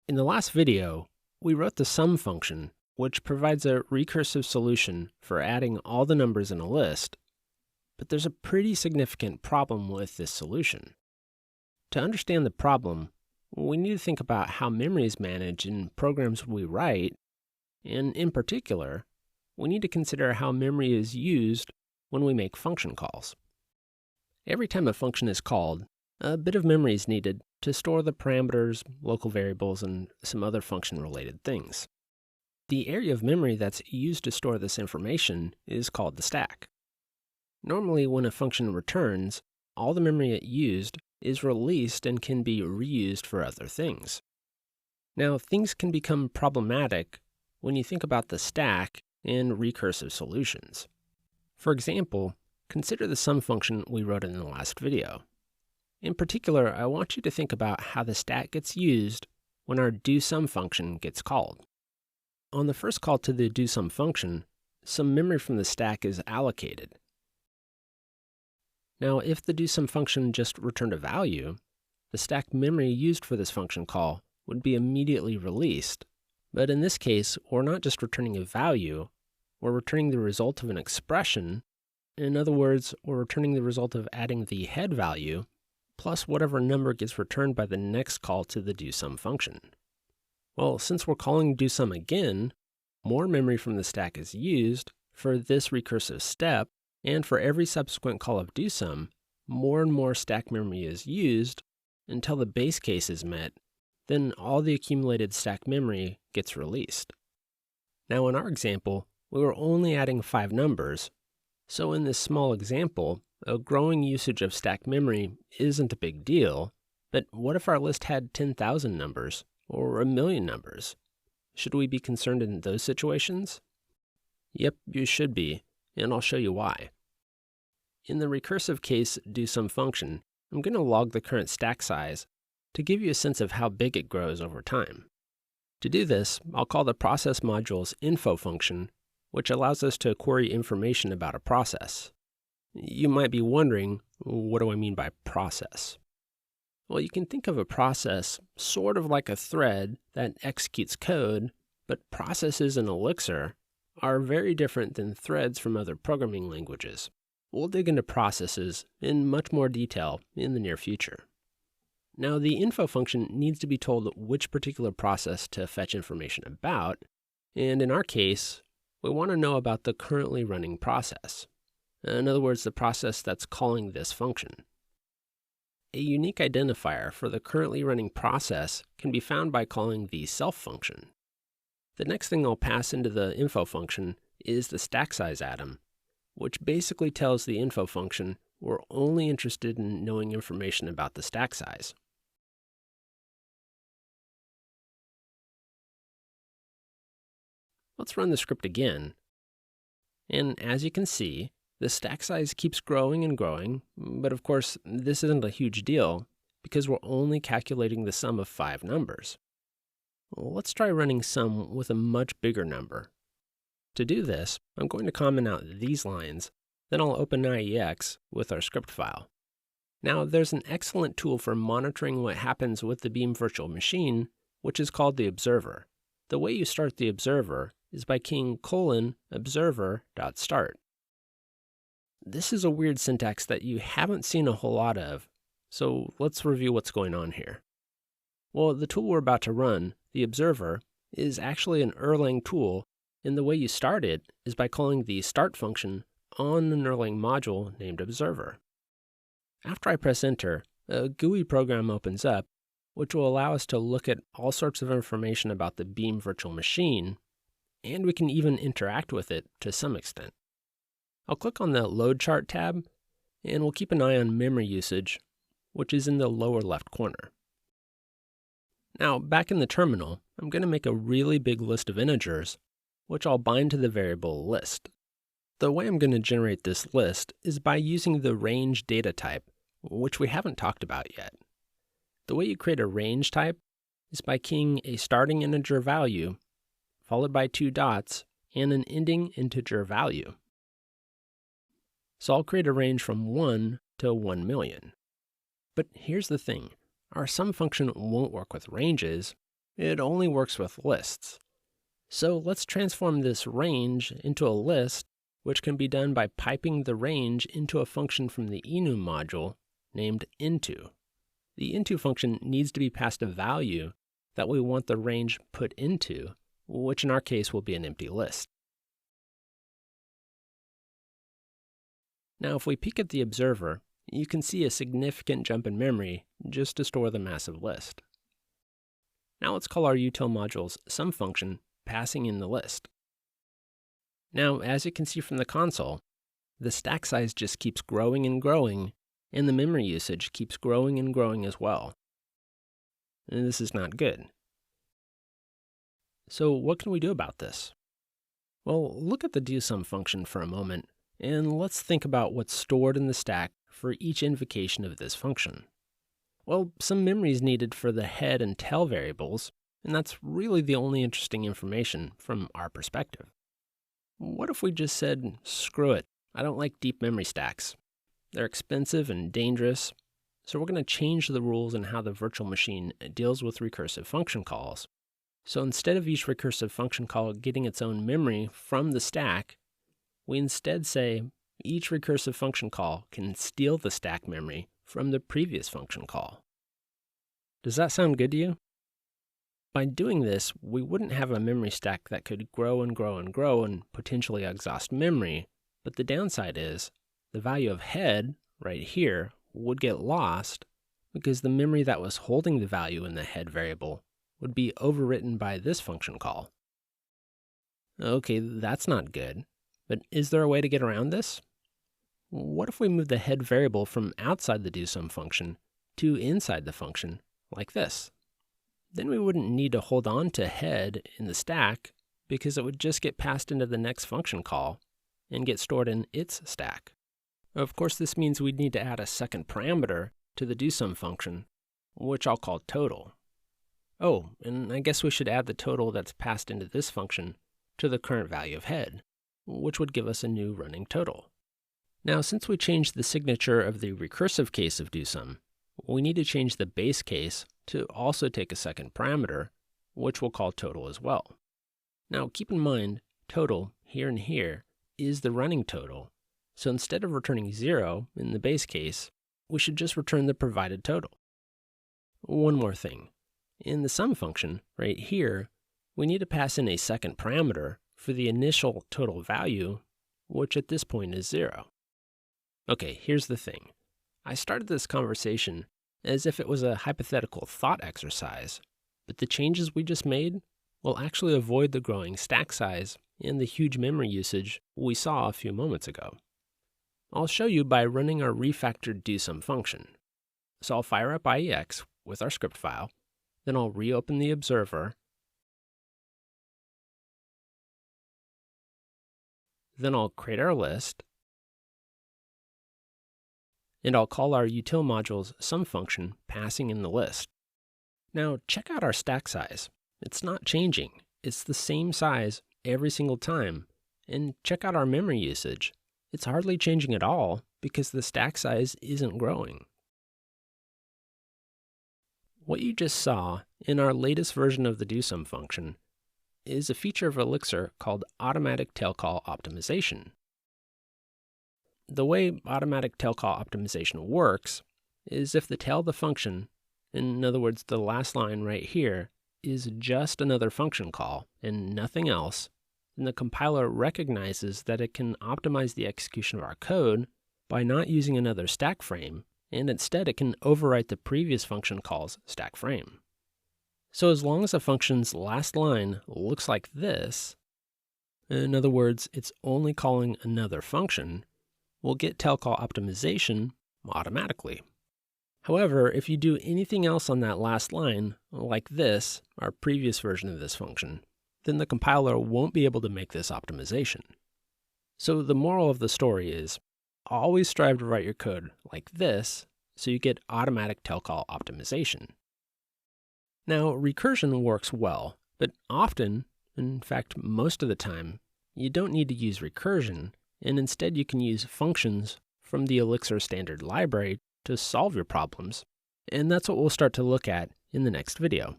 In the last video, we wrote the sum function, which provides a recursive solution for adding all the numbers in a list, but there's a pretty significant problem with this solution. To understand the problem, we need to think about how memory is managed in programs we write, and in particular, we need to consider how memory is used when we make function calls. Every time a function is called, a bit of memory is needed to store the parameters, local variables, and some other function-related things. The area of memory that's used to store this information is called the stack. Normally, when a function returns, all the memory it used is released and can be reused for other things. Now, things can become problematic when you think about the stack and recursive solutions. For example, consider the sum function we wrote in the last video. In particular, I want you to think about how the stack gets used when our doSum function gets called. On the first call to the doSum function, some memory from the stack is allocated. Now, if the doSum function just returned a value, the stack memory used for this function call would be immediately released. But in this case, we're not just returning a value, we're returning the result of an expression. In other words, we're returning the result of adding the head value plus whatever number gets returned by the next call to the doSum function. Well, since we're calling doSum again, more memory from the stack is used for this recursive step, and for every subsequent call of doSum, more and more stack memory is used until the base case is met. Then all the accumulated stack memory gets released. Now in our example, we were only adding 5 numbers, so in this small example, a growing usage of stack memory isn't a big deal, but what if our list had 10,000 numbers or 1,000,000 numbers? Should we be concerned in those situations? Yep, you should be, and I'll show you why. In the recursive case doSum function, I'm going to log the current stack size to give you a sense of how big it grows over time. To do this, I'll call the process module's info function, which allows us to query information about a process. You might be wondering, what do I mean by process? Well, you can think of a process sort of like a thread that executes code, but processes in Elixir are very different than threads from other programming languages. We'll dig into processes in much more detail in the near future. Now, the info function needs to be told which particular process to fetch information about, and in our case, we want to know about the currently running process. In other words, the process that's calling this function. A unique identifier for the currently running process can be found by calling the self function. The next thing I'll pass into the info function is the stack size atom, which basically tells the info function we're only interested in knowing information about the stack size. Let's run the script again. And as you can see, the stack size keeps growing and growing, but of course, this isn't a huge deal because we're only calculating the sum of 5 numbers. Well, let's try running sum with a much bigger number. To do this, I'm going to comment out these lines, then I'll open IEX with our script file. Now, there's an excellent tool for monitoring what happens with the Beam virtual machine, which is called the observer. The way you start the observer is by keying :observer.start. This is a weird syntax that you haven't seen a whole lot of, so let's review what's going on here. Well, the tool we're about to run, the observer, is actually an Erlang tool, and the way you start it is by calling the start function on an Erlang module named observer. After I press enter, a GUI program opens up, which will allow us to look at all sorts of information about the Beam virtual machine, and we can even interact with it to some extent. I'll click on the Load Chart tab, and we'll keep an eye on memory usage, which is in the lower left corner. Now, back in the terminal, I'm going to make a really big list of integers, which I'll bind to the variable list. The way I'm going to generate this list is by using the range data type, which we haven't talked about yet. The way you create a range type is by keying a starting integer value, followed by 2 dots, and an ending integer value. So I'll create a range from 1 to 1,000,000. But here's the thing, our sum function won't work with ranges, It only works with lists. So let's transform this range into a list, which can be done by piping the range into a function from the enum module named into. The into function needs to be passed a value that we want the range put into, which in our case will be an empty list. Now, if we peek at the observer, you can see a significant jump in memory just to store the massive list. Now let's call our util module's sum function passing in the list. Now, as you can see from the console, the stack size just keeps growing and growing, and the memory usage keeps growing and growing as well. And this is not good. So what can we do about this? Well, look at the doSum function for a moment, and let's think about what's stored in the stack for each invocation of this function. Well, some memory is needed for the head and tail variables, and that's really the only interesting information from our perspective. What if we just said, screw it, I don't like deep memory stacks. They're expensive and dangerous, so we're going to change the rules in how the virtual machine deals with recursive function calls. So instead of each recursive function call getting its own memory from the stack, we instead say each recursive function call can steal the stack memory from the previous function call. Does that sound good to you? By doing this, we wouldn't have a memory stack that could grow and grow and grow and potentially exhaust memory, but the downside is the value of head, right here, would get lost because the memory that was holding the value in the head variable would be overwritten by this function call. Okay, that's not good, but is there a way to get around this? What if we move the head variable from outside the doSum function to inside the function, like this? Then we wouldn't need to hold on to head in the stack because it would just get passed into the next function call and get stored in its stack. Of course, this means we'd need to add a second parameter to the doSum function, which I'll call total. Oh, and I guess we should add the total that's passed into this function to the current value of head, which would give us a new running total. Now, since we changed the signature of the recursive case of doSum, we need to change the base case to also take a second parameter, which we'll call total as well. Now, keep in mind, total here and here is the running total. So instead of returning 0 in the base case, we should just return the provided total. One more thing. In the sum function, right here, we need to pass in a second parameter for the initial total value, which at this point is 0. Okay, here's the thing. I started this conversation as if it was a hypothetical thought exercise, but the changes we just made will actually avoid the growing stack size and the huge memory usage we saw a few moments ago. I'll show you by running our refactored doSum function. So I'll fire up IEX with our script file, then I'll reopen the observer, then I'll create our list, and I'll call our util module's sum function passing in the list. Now check out our stack size. It's not changing. It's the same size every single time. And check out our memory usage. It's hardly changing at all because the stack size isn't growing. What you just saw in our latest version of the doSum function is a feature of Elixir called automatic tail call optimization. The way automatic tail call optimization works is if the tail of the function, in other words, the last line right here, is just another function call and nothing else, then the compiler recognizes that it can optimize the execution of our code by not using another stack frame, and instead it can overwrite the previous function call's stack frame. So as long as a function's last line looks like this, in other words, it's only calling another function, we'll get tail call optimization automatically. However, if you do anything else on that last line, like this, our previous version of this function, then the compiler won't be able to make this optimization. So the moral of the story is, always strive to write your code like this so you get automatic tail call optimization. Now, recursion works well, but often, in fact most of the time, you don't need to use recursion, and instead you can use functions from the Elixir standard library to solve your problems, and that's what we'll start to look at in the next video.